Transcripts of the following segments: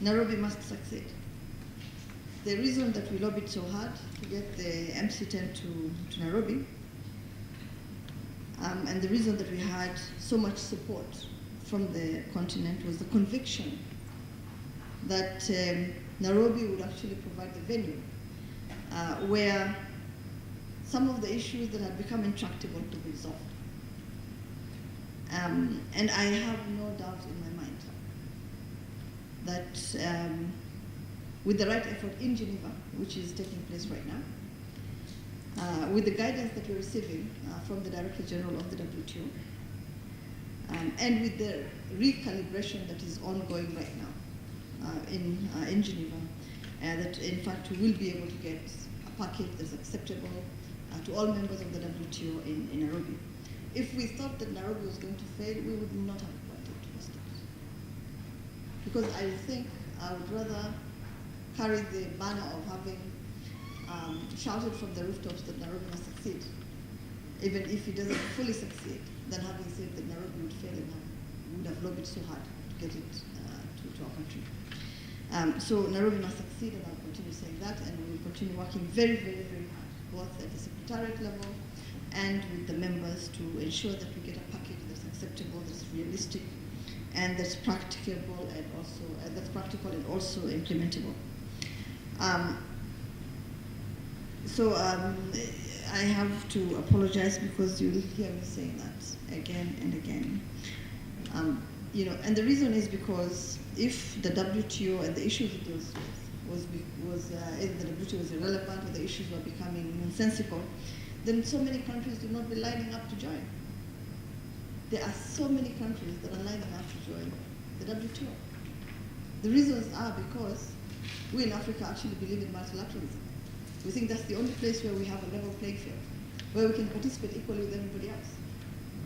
Nairobi must succeed. The reason that we lobbied so hard to get the MC10 to Nairobi, and the reason that we had so much support from the continent was the conviction that Nairobi would actually provide the venue where some of the issues that have become intractable to be resolved. And I have no doubt in my mind that with the right effort in Geneva, which is taking place right now, with the guidance that we're receiving from the Director General of the WTO, and with the recalibration that is ongoing right now in Geneva, that in fact we will be able to get a package that's acceptable to all members of the WTO in Nairobi. If we thought that Nairobi was going to fail, we would not have wanted to first start. Because I think I would rather carry the banner of having shouted from the rooftops that Nairobi must succeed, even if it doesn't fully succeed, than having said that Nairobi would fail and would have lobbied so hard to get it to our country. So Nairobi must succeed, and I'll continue saying that, and we will continue working very, very, very hard, both at the Secretariat level and with the members to ensure that we get a package that's acceptable, that's realistic, and that's practicable and also implementable. I have to apologize because you'll hear me saying that again and again. And the reason is because if the WTO and the issues it deals with if the WTO was irrelevant or the issues were becoming nonsensical, then so many countries would not be lining up to join. There are so many countries that are lining up to join the WTO. The reasons are because we in Africa actually believe in multilateralism. We think that's the only place where we have a level playing field, where we can participate equally with everybody else.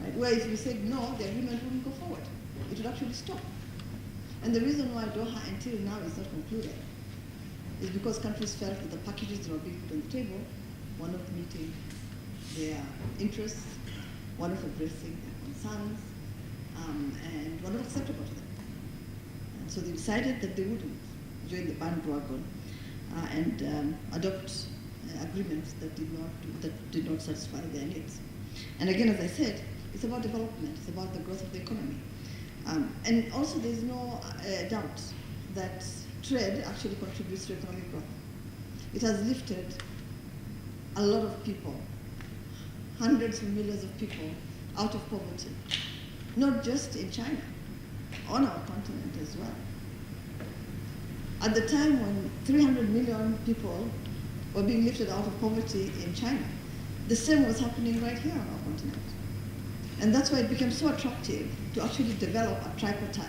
Right? Where if we said no, the agreement wouldn't go forward. It would actually stop. And the reason why Doha until now is not concluded is because countries felt that the packages that were being put on the table were not meeting their interests, were not addressing their concerns, and were not acceptable to them. And so they decided that they wouldn't join the bandwagon and adopt agreements that did not satisfy their needs. And again, as I said, it's about development, it's about the growth of the economy. And also there's no doubt that trade actually contributes to economic growth. It has lifted a lot of people, hundreds of millions of people out of poverty, not just in China, on our continent as well. At the time when 300 million people were being lifted out of poverty in China, the same was happening right here on our continent. And that's why it became so attractive to actually develop a tripartite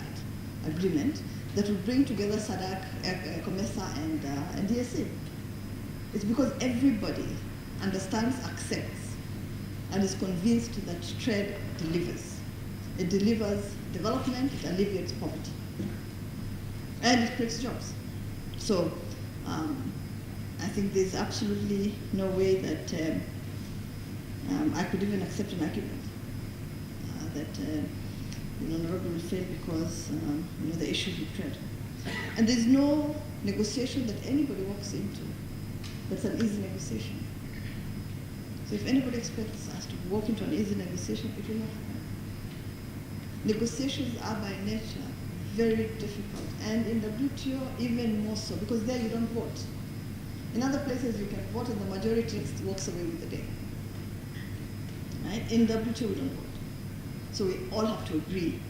agreement that would bring together SADC, COMESA, and DSA. It's because everybody understands, accepts, and is convinced that trade delivers. It delivers development, it alleviates poverty, and it creates jobs. So I think there's absolutely no way that I could even accept an argument that Nairobi will fail because the issues with trade. And there's no negotiation that anybody walks into that's an easy negotiation. So if anybody expects us to walk into an easy negotiation, it will not happen. Negotiations are by nature very difficult, and in the WTO even more so, because there you don't vote. In other places you can vote and the majority walks away with the day. Right? In WTO we don't vote. So we all have to agree,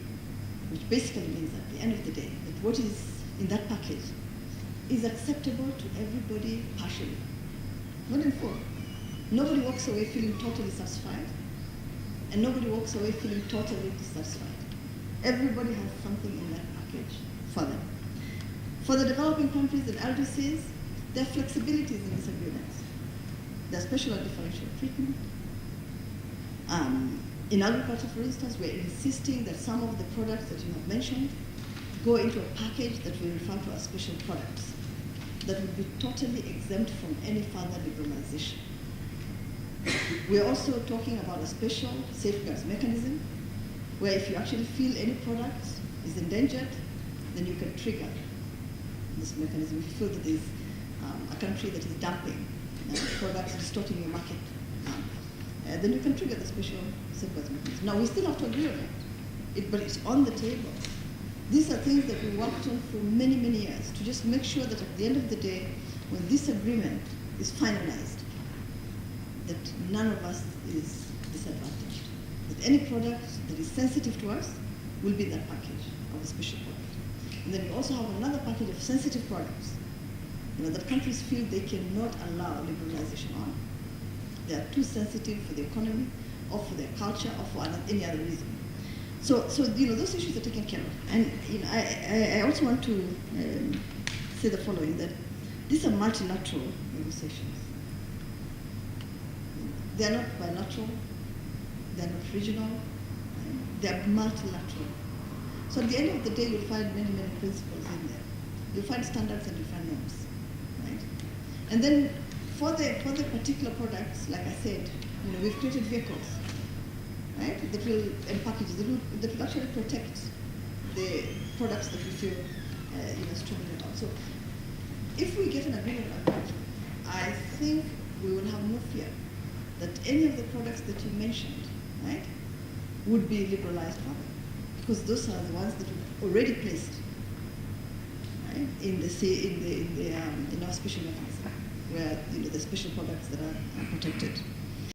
which basically means at the end of the day that what is in that package is acceptable to everybody partially, not in full. Nobody walks away feeling totally satisfied, and nobody walks away feeling totally dissatisfied. Everybody has something in that package for them. For the developing countries and LDCs, there are flexibilities in these agreements. There's special and differential treatment. In agriculture, for instance, we're insisting that some of the products that you have mentioned go into a package that we refer to as special products that will be totally exempt from any further liberalization. We're also talking about a special safeguards mechanism where if you actually feel any product is endangered, then you can trigger this mechanism. If you feel that there's a country that is dumping products, distorting your market, then you can trigger the special safeguards mechanism. Now, we still have to agree on it, but it's on the table. These are things that we worked on for many, many years to just make sure that at the end of the day, when this agreement is finalized, that none of us is disadvantaged. That any product that is sensitive to us will be in that package of a special product. And then we also have another package of sensitive products, that countries feel they cannot allow liberalization on. They are too sensitive for the economy, or for their culture, or for any other reason. So those issues are taken care of. And I also want to say the following, that these are multilateral negotiations. They are not bilateral, they are not regional, they are multilateral. So at the end of the day, you'll find many, many principles in there. You'll find standards and you'll find norms, right? And then for the particular products, like I said, we've created vehicles, right, and packages that will actually protect the products that we feel strongly about. So if we get an agreement on that, I think we will have no fear that any of the products that you mentioned, right, would be liberalized further, because those are the ones that we've already placed, right, in our special mechanism, where the special products that are protected.